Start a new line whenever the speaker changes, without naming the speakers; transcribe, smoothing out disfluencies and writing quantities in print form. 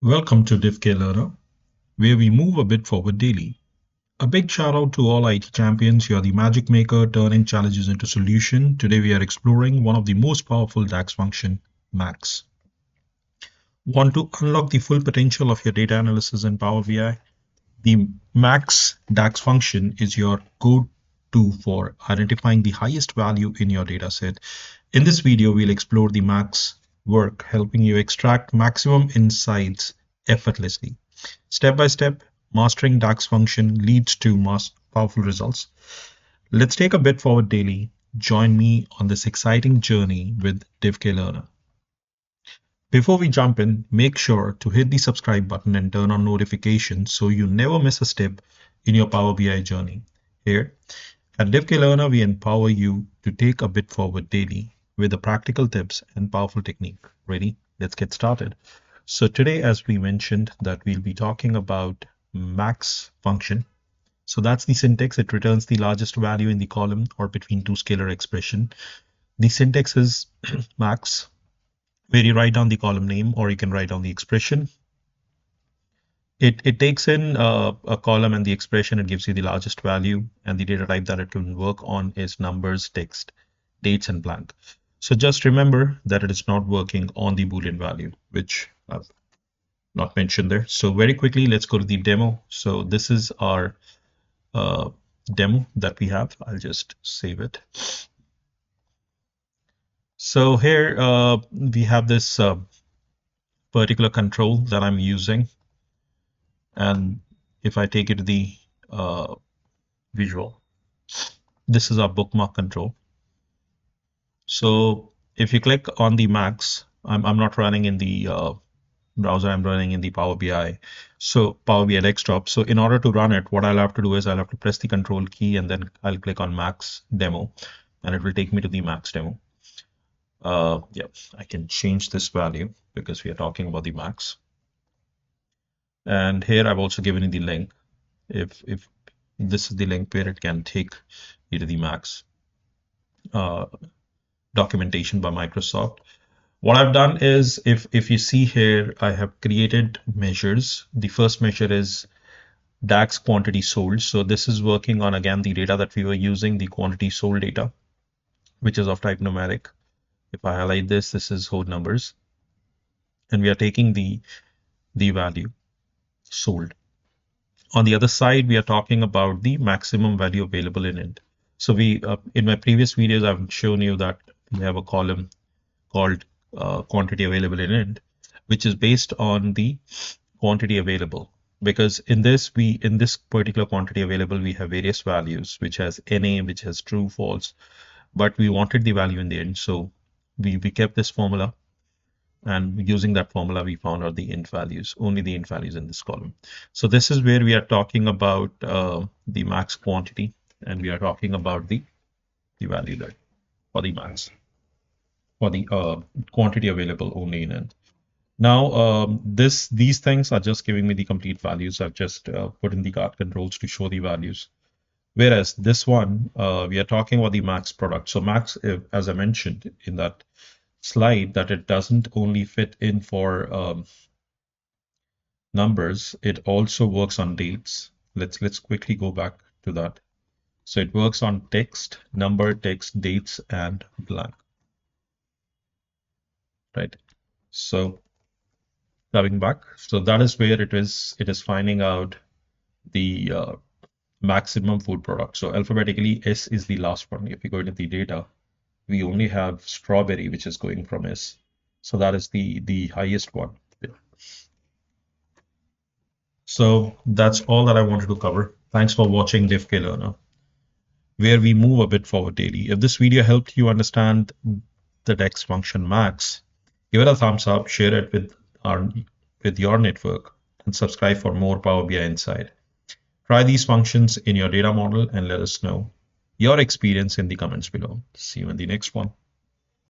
Welcome to DivkLearner, where we move a bit forward daily. A big shout out to all IT champions. You are the magic maker turning challenges into solution. Today we are exploring one of the most powerful DAX function, MAX. Want to unlock the full potential of your data analysis in Power BI? The MAX DAX function is your go-to for identifying the highest value in your dataset. In this video, we'll explore the MAX work, helping you extract maximum insights effortlessly. Step by step, mastering DAX function leads to powerful results. Let's take a bit forward daily. Join me on this exciting journey with DivkLearner. Before we jump in, make sure to hit the subscribe button and turn on notifications so you never miss a step in your Power BI journey. Here at DivkLearner, we empower you to take a bit forward daily with the practical tips and powerful technique. Ready? Let's get started. So today, as we mentioned, that we'll be talking about max function. So that's the syntax. It returns the largest value in the column or between two scalar expression. The syntax is max, where you write down the column name or you can write down the expression. It takes in a column and the expression. It gives you the largest value, and the data type that it can work on is numbers, text, dates, and blank. So just remember that it is not working on the Boolean value, which I've not mentioned there. So very quickly, let's go to the demo. So this is our demo that we have. I'll just save it. So here we have this particular control that I'm using. And if I take it to the visual, this is our bookmark control. So if you click on the max, I'm not running in the browser, I'm running in the Power BI. So Power BI desktop. So in order to run it, what I'll have to do is I'll have to press the control key and then I'll click on max demo and it will take me to the max demo. Yeah, I can change this value because we are talking about the max. And here I've also given you the link. If this is the link where it can take you to the max documentation by Microsoft. What I've done is, if you see here, I have created measures. The first measure is DAX quantity sold. So this is working on, again, the data that we were using, the quantity sold data, which is of type numeric. If I highlight this, this is whole numbers. And we are taking the value sold. On the other side, we are talking about the maximum value available in it. So we, in my previous videos, I've shown you that we have a column called quantity available in it, which is based on the quantity available. Because in this particular quantity available, we have various values, which has NA, which has true, false, but we wanted the value in the end. So we kept this formula, and using that formula, we found out the int values, only the int values in this column. So this is where we are talking about the max quantity, and we are talking about the value there for the max, for the quantity available only in it. Now, these things are just giving me the complete values. I've just put in the guard controls to show the values. Whereas this one, we are talking about the max product. So max, as I mentioned in that slide, that it doesn't only fit in for numbers, it also works on dates. Let's quickly go back to that. So it works on text, number, text, dates, and blank. Right. So coming back, so that is where it is finding out the maximum food product. So alphabetically, S is the last one. If you go into the data, we only have strawberry, which is going from S. So that is the highest one. So that's all that I wanted to cover. Thanks for watching DivkLearner, where we move a bit forward daily. If this video helped you understand the DAX function max, give it a thumbs up, share it with your network, and subscribe for more Power BI insight. Try these functions in your data model and let us know your experience in the comments below. See you in the next one.